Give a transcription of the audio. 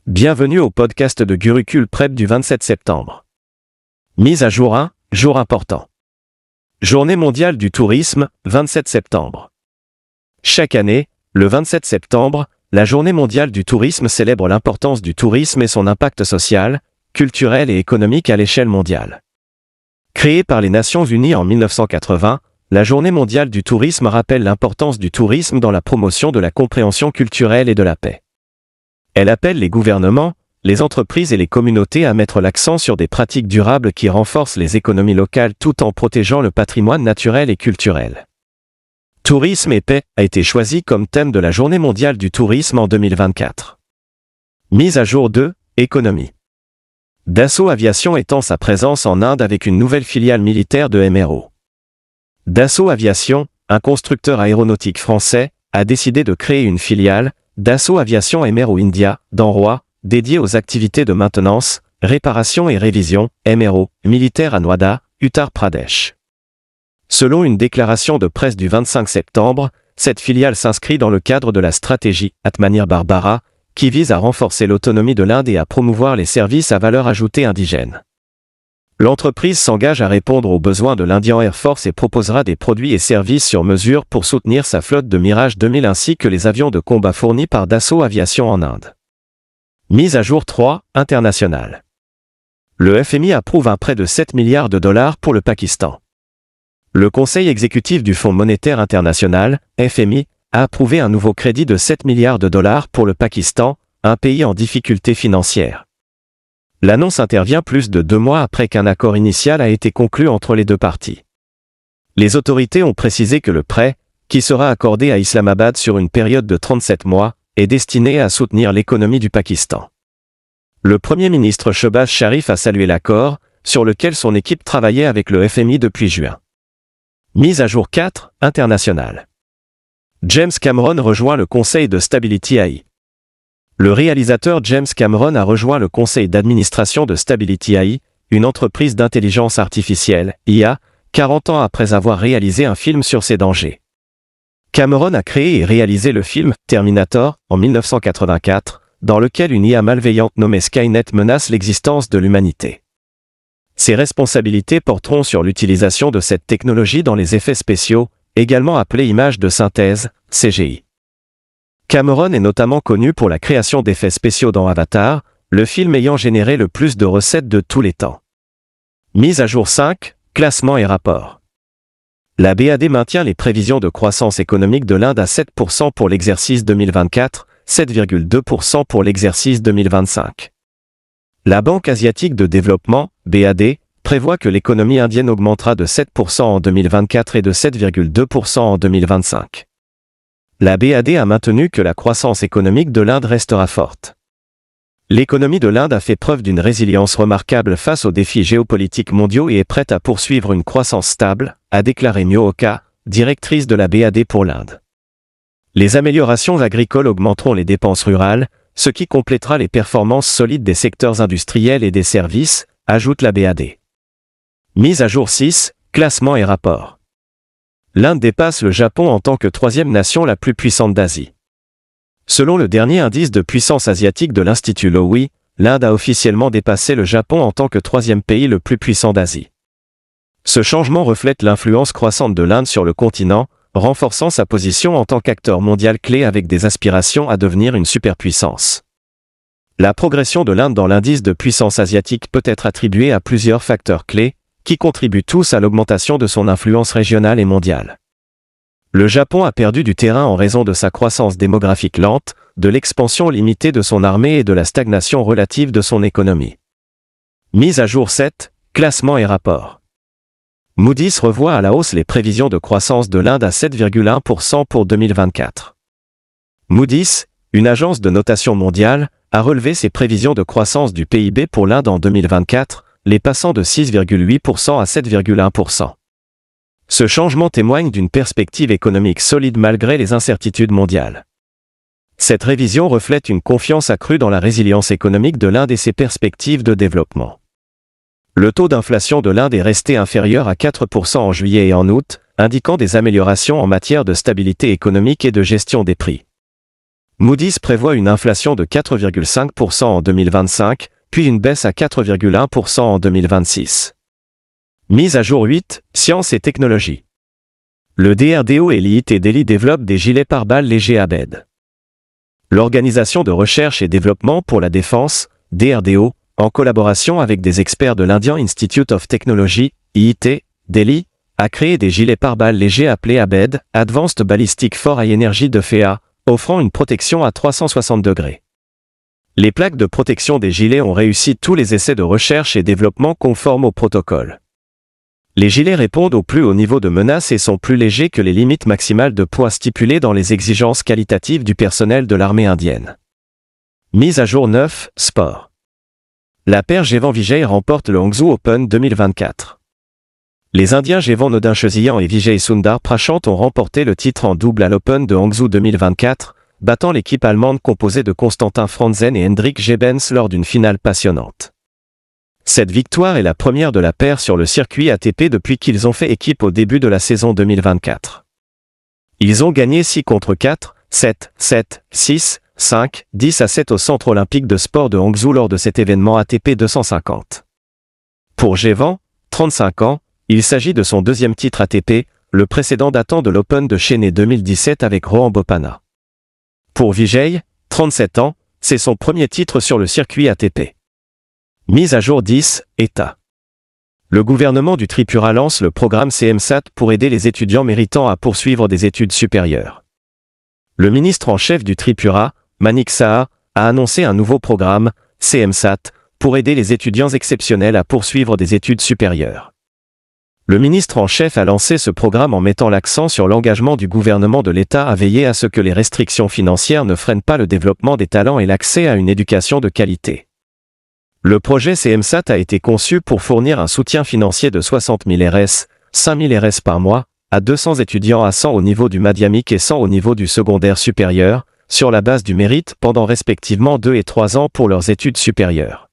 Bienvenue au podcast de Gurucul Prep du 27 septembre. Mise à jour 1, jour important. Journée mondiale du tourisme, 27 septembre. Chaque année, le 27 septembre, la Journée mondiale du tourisme célèbre l'importance du tourisme et son impact social, culturel et économique à l'échelle mondiale. Créée par les Nations Unies en 1980, la Journée mondiale du tourisme rappelle l'importance du tourisme dans la promotion de la compréhension culturelle et de la paix. Elle appelle les gouvernements, les entreprises et les communautés à mettre l'accent sur des pratiques durables qui renforcent les économies locales tout en protégeant le patrimoine naturel et culturel. Tourisme et paix a été choisi comme thème de la Journée mondiale du tourisme en 2024. Mise à jour 2, économie. Dassault Aviation étend sa présence en Inde avec une nouvelle filiale militaire de MRO. Dassault Aviation, un constructeur aéronautique français, a décidé de créer une filiale, Dassault Aviation MRO India, dans Rois, dédiée aux activités de maintenance, réparation et révision, MRO, militaire à Noida, Uttar Pradesh. Selon une déclaration de presse du 25 septembre, cette filiale s'inscrit dans le cadre de la stratégie Atmanirbhar Bharat, qui vise à renforcer l'autonomie de l'Inde et à promouvoir les services à valeur ajoutée indigènes. L'entreprise s'engage à répondre aux besoins de l'Indian Air Force et proposera des produits et services sur mesure pour soutenir sa flotte de Mirage 2000 ainsi que les avions de combat fournis par Dassault Aviation en Inde. Mise à jour 3, international. Le FMI approuve un prêt de 7 milliards de dollars pour le Pakistan. Le Conseil exécutif du Fonds monétaire international, FMI, a approuvé un nouveau crédit de 7 milliards de dollars pour le Pakistan, un pays en difficulté financière. L'annonce intervient plus de 2 mois après qu'un accord initial a été conclu entre les deux parties. Les autorités ont précisé que le prêt, qui sera accordé à Islamabad sur une période de 37 mois, est destiné à soutenir l'économie du Pakistan. Le Premier ministre Shehbaz Sharif a salué l'accord, sur lequel son équipe travaillait avec le FMI depuis juin. Mise à jour 4, international. James Cameron rejoint le conseil de Stability AI. Le réalisateur James Cameron a rejoint le conseil d'administration de Stability AI, une entreprise d'intelligence artificielle, IA, 40 ans après avoir réalisé un film sur ses dangers. Cameron a créé et réalisé le film Terminator en 1984, dans lequel une IA malveillante nommée Skynet menace l'existence de l'humanité. Ses responsabilités porteront sur l'utilisation de cette technologie dans les effets spéciaux, également appelés images de synthèse, CGI. Cameron est notamment connu pour la création d'effets spéciaux dans Avatar, le film ayant généré le plus de recettes de tous les temps. Mise à jour 5, classement et rapport. La BAD maintient les prévisions de croissance économique de l'Inde à 7% pour l'exercice 2024, 7,2% pour l'exercice 2025. La Banque asiatique de développement, BAD, prévoit que l'économie indienne augmentera de 7% en 2024 et de 7,2% en 2025. La BAD a maintenu que la croissance économique de l'Inde restera forte. L'économie de l'Inde a fait preuve d'une résilience remarquable face aux défis géopolitiques mondiaux et est prête à poursuivre une croissance stable, a déclaré Myohoka, directrice de la BAD pour l'Inde. Les améliorations agricoles augmenteront les dépenses rurales, ce qui complétera les performances solides des secteurs industriels et des services, ajoute la BAD. Mise à jour 6, classement et rapport. L'Inde dépasse le Japon en tant que troisième nation la plus puissante d'Asie. Selon le dernier indice de puissance asiatique de l'Institut Lowy, l'Inde a officiellement dépassé le Japon en tant que troisième pays le plus puissant d'Asie. Ce changement reflète l'influence croissante de l'Inde sur le continent, renforçant sa position en tant qu'acteur mondial clé avec des aspirations à devenir une superpuissance. La progression de l'Inde dans l'indice de puissance asiatique peut être attribuée à plusieurs facteurs clés, qui contribuent tous à l'augmentation de son influence régionale et mondiale. Le Japon a perdu du terrain en raison de sa croissance démographique lente, de l'expansion limitée de son armée et de la stagnation relative de son économie. Mise à jour 7, classement et rapport. Moody's revoit à la hausse les prévisions de croissance de l'Inde à 7,1% pour 2024. Moody's, une agence de notation mondiale, a relevé ses prévisions de croissance du PIB pour l'Inde en 2024, les passant de 6,8% à 7,1%. Ce changement témoigne d'une perspective économique solide malgré les incertitudes mondiales. Cette révision reflète une confiance accrue dans la résilience économique de l'Inde et ses perspectives de développement. Le taux d'inflation de l'Inde est resté inférieur à 4% en juillet et en août, indiquant des améliorations en matière de stabilité économique et de gestion des prix. Moody's prévoit une inflation de 4,5% en 2025, puis une baisse à 4,1% en 2026. Mise à jour 8, Sciences et technologies. Le DRDO et l'IIT Delhi développent des gilets pare-balles légers Abed. L'Organisation de recherche et développement pour la défense, DRDO, en collaboration avec des experts de l'Indian Institute of Technology, IIT, Delhi, a créé des gilets pare-balles légers appelés Abed, Advanced Ballistic for High Energy de FEA, offrant une protection à 360 degrés. Les plaques de protection des gilets ont réussi tous les essais de recherche et développement conformes au protocole. Les gilets répondent au plus haut niveau de menace et sont plus légers que les limites maximales de poids stipulées dans les exigences qualitatives du personnel de l'armée indienne. Mise à jour 9, sport. La paire Jeevan Vijay remporte le Hangzhou Open 2024. Les Indiens Jeevan Naudincheziyan et Vijay Sundar Prashant ont remporté le titre en double à l'Open de Hangzhou 2024, battant l'équipe allemande composée de Constantin Franzen et Hendrik Gebens lors d'une finale passionnante. Cette victoire est la première de la paire sur le circuit ATP depuis qu'ils ont fait équipe au début de la saison 2024. Ils ont gagné 6 contre 4, 7, 7, 6, 5, 10 à 7 au Centre olympique de sport de Hangzhou lors de cet événement ATP 250. Pour Jeevan, 35 ans, il s'agit de son deuxième titre ATP, le précédent datant de l'Open de Chennai 2017 avec Rohan Bopanna. Pour Vijay, 37 ans, c'est son premier titre sur le circuit ATP. Mise à jour 10, État. Le gouvernement du Tripura lance le programme CMSAT pour aider les étudiants méritants à poursuivre des études supérieures. Le ministre en chef du Tripura, Manik Saha, a annoncé un nouveau programme, CMSAT, pour aider les étudiants exceptionnels à poursuivre des études supérieures. Le ministre en chef a lancé ce programme en mettant l'accent sur l'engagement du gouvernement de l'État à veiller à ce que les restrictions financières ne freinent pas le développement des talents et l'accès à une éducation de qualité. Le projet CMSAT a été conçu pour fournir un soutien financier de 60 000 RS, 5 000 RS par mois, à 200 étudiants à 100 au niveau du madhyamik et 100 au niveau du secondaire supérieur, sur la base du mérite pendant respectivement 2 et 3 ans pour leurs études supérieures.